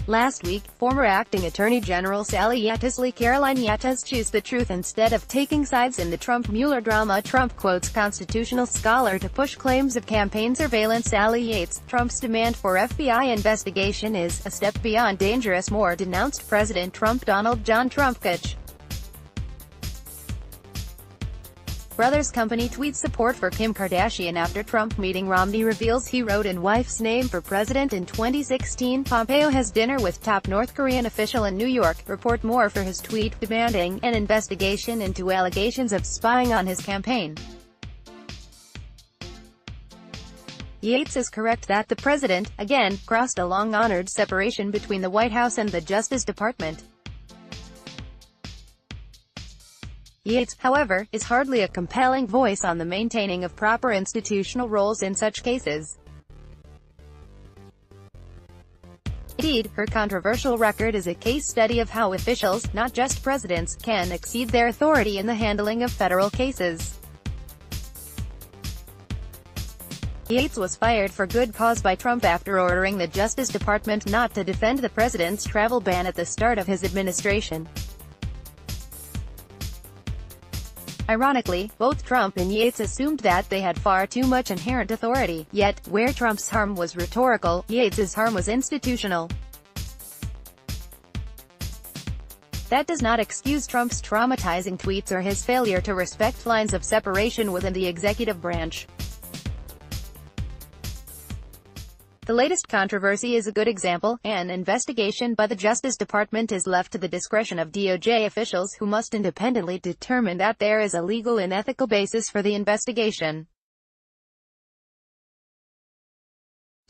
Last week, former acting Attorney General Sally YatesSally Caroline YatesChoose the truth instead of taking sides in the Trump-Mueller drama. Trump quotes constitutional scholar to push claims of campaign surveillance. Sally Yates, Trump's demand for FBI investigation is a step beyond dangerous, more denounced President TrumpDonald John TrumpKoch. Brothers company tweets support for Kim Kardashian after Trump meeting Romney, reveals he wrote in wife's name for president in 2016. Pompeo has dinner with top North Korean official in New York. Report more for his tweet demanding an investigation into allegations of spying on his campaign. Yates is correct that the president, again, crossed a long-honored separation between the White House and the Justice Department. Yates, however, is hardly a compelling voice on the maintaining of proper institutional roles in such cases. Indeed, her controversial record is a case study of how officials, not just presidents, can exceed their authority in the handling of federal cases. Yates was fired for good cause by Trump after ordering the Justice Department not to defend the president's travel ban at the start of his administration. Ironically, both Trump and Yates assumed that they had far too much inherent authority, yet, where Trump's harm was rhetorical, Yates's harm was institutional. That does not excuse Trump's traumatizing tweets or his failure to respect lines of separation within the executive branch. The latest controversy is a good example. An investigation by the Justice Department is left to the discretion of DOJ officials, who must independently determine that there is a legal and ethical basis for the investigation.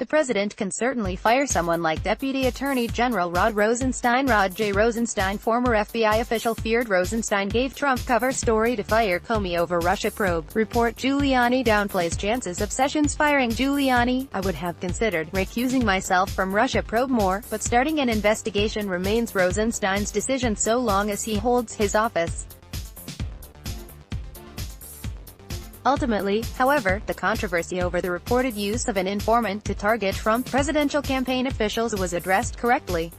The president can certainly fire someone like Deputy Attorney General Rod Rosenstein. Rod J. Rosenstein, former FBI official, feared Rosenstein gave Trump cover story to fire Comey over Russia probe. Report: Giuliani downplays chances of Sessions firing Giuliani. I would have considered recusing myself from Russia probe more, but starting an investigation remains Rosenstein's decision so long as he holds his office. Ultimately, however, the controversy over the reported use of an informant to target Trump presidential campaign officials was addressed correctly.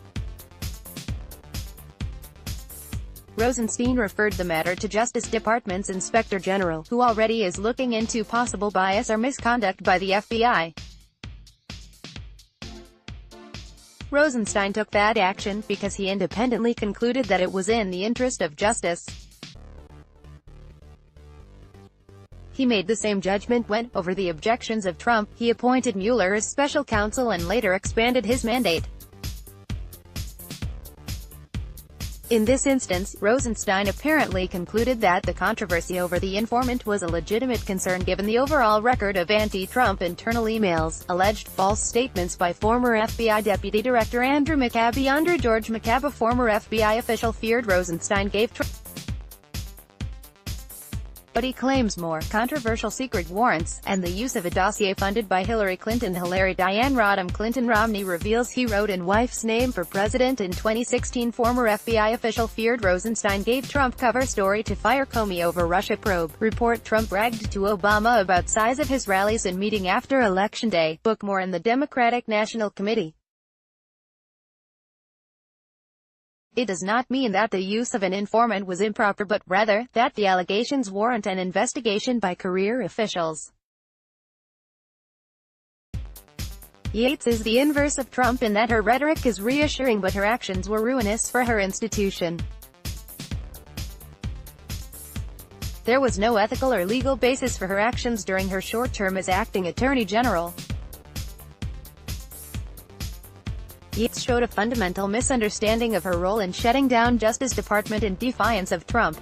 Rosenstein referred the matter to Justice Department's Inspector General, who already is looking into possible bias or misconduct by the FBI. Rosenstein took that action because he independently concluded that it was in the interest of justice. He made the same judgment when, over the objections of Trump, he appointed Mueller as special counsel and later expanded his mandate. In this instance, Rosenstein apparently concluded that the controversy over the informant was a legitimate concern given the overall record of anti-Trump internal emails, alleged false statements by former FBI Deputy Director Andrew McCabe. Andrew George McCabe, a former FBI official, feared Rosenstein gave Trump, but he claims more controversial secret warrants, and the use of a dossier funded by Hillary Clinton. Hillary Diane Rodham Clinton. Romney reveals he wrote in wife's name for president in 2016. Former FBI official feared Rosenstein gave Trump cover story to fire Comey over Russia probe. Report: Trump bragged to Obama about size of his rallies and meeting after Election Day. Book more in the Democratic National Committee. It does not mean that the use of an informant was improper, but rather, that the allegations warrant an investigation by career officials. Yates is the inverse of Trump in that her rhetoric is reassuring but her actions were ruinous for her institution. There was no ethical or legal basis for her actions during her short term as acting Attorney General. Yates showed a fundamental misunderstanding of her role in shutting down Justice Department in defiance of Trump.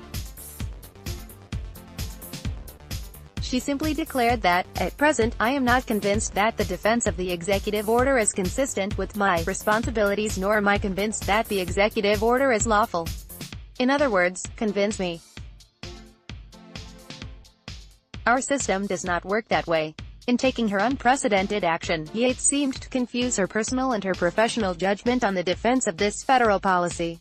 She simply declared that, at present, I am not convinced that the defense of the executive order is consistent with my responsibilities, nor am I convinced that the executive order is lawful. In other words, convince me. Our system does not work that way. In taking her unprecedented action, Yates seemed to confuse her personal and her professional judgment on the defense of this federal policy.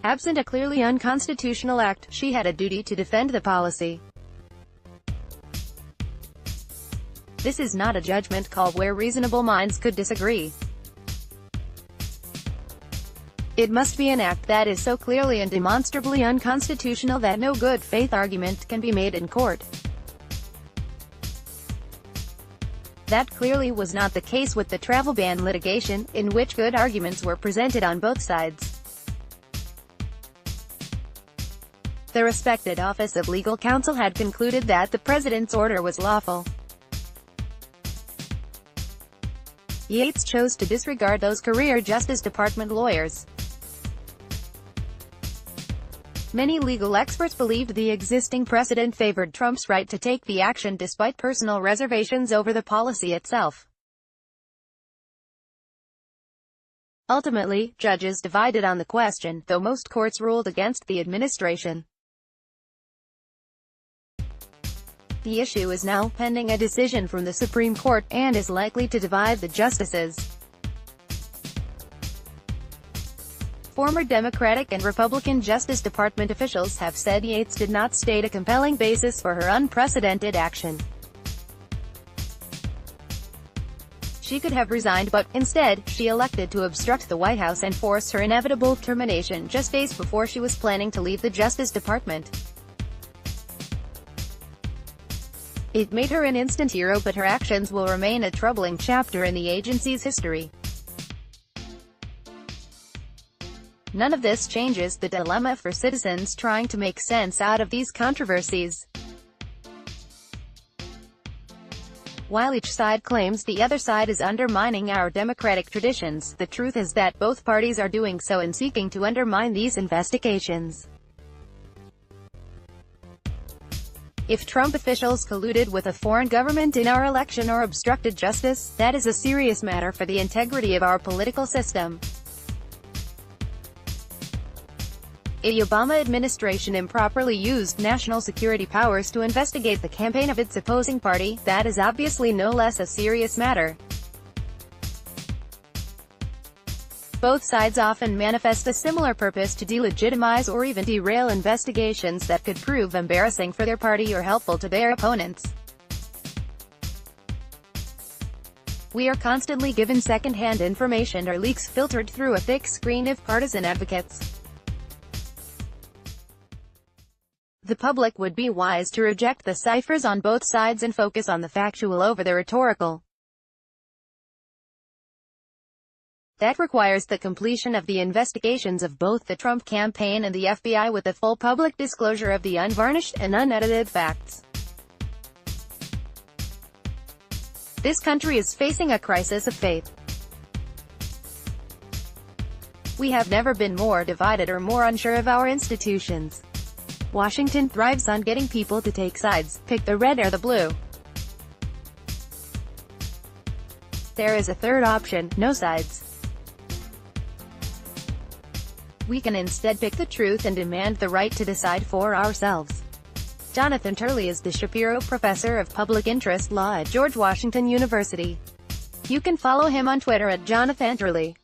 Absent a clearly unconstitutional act, she had a duty to defend the policy. This is not a judgment call where reasonable minds could disagree. It must be an act that is so clearly and demonstrably unconstitutional that no good faith argument can be made in court. That clearly was not the case with the travel ban litigation, in which good arguments were presented on both sides. The respected Office of Legal Counsel had concluded that the president's order was lawful. Yates chose to disregard those career Justice Department lawyers. Many legal experts believed the existing precedent favored Trump's right to take the action despite personal reservations over the policy itself. Ultimately, judges divided on the question, though most courts ruled against the administration. The issue is now pending a decision from the Supreme Court, and is likely to divide the justices. Former Democratic and Republican Justice Department officials have said Yates did not state a compelling basis for her unprecedented action. She could have resigned, but, instead, she elected to obstruct the White House and force her inevitable termination just days before she was planning to leave the Justice Department. It made her an instant hero, but her actions will remain a troubling chapter in the agency's history. None of this changes the dilemma for citizens trying to make sense out of these controversies. While each side claims the other side is undermining our democratic traditions, the truth is that both parties are doing so in seeking to undermine these investigations. If Trump officials colluded with a foreign government in our election or obstructed justice, that is a serious matter for the integrity of our political system. If the Obama administration improperly used national security powers to investigate the campaign of its opposing party, that is obviously no less a serious matter. Both sides often manifest a similar purpose to delegitimize or even derail investigations that could prove embarrassing for their party or helpful to their opponents. We are constantly given second-hand information or leaks filtered through a thick screen of partisan advocates. The public would be wise to reject the ciphers on both sides and focus on the factual over the rhetorical. That requires the completion of the investigations of both the Trump campaign and the FBI with the full public disclosure of the unvarnished and unedited facts. This country is facing a crisis of faith. We have never been more divided or more unsure of our institutions. Washington thrives on getting people to take sides, pick the red or the blue. There is a third option, no sides. We can instead pick the truth and demand the right to decide for ourselves. Jonathan Turley is the Shapiro Professor of Public Interest Law at George Washington University. You can follow him on Twitter at Jonathan Turley.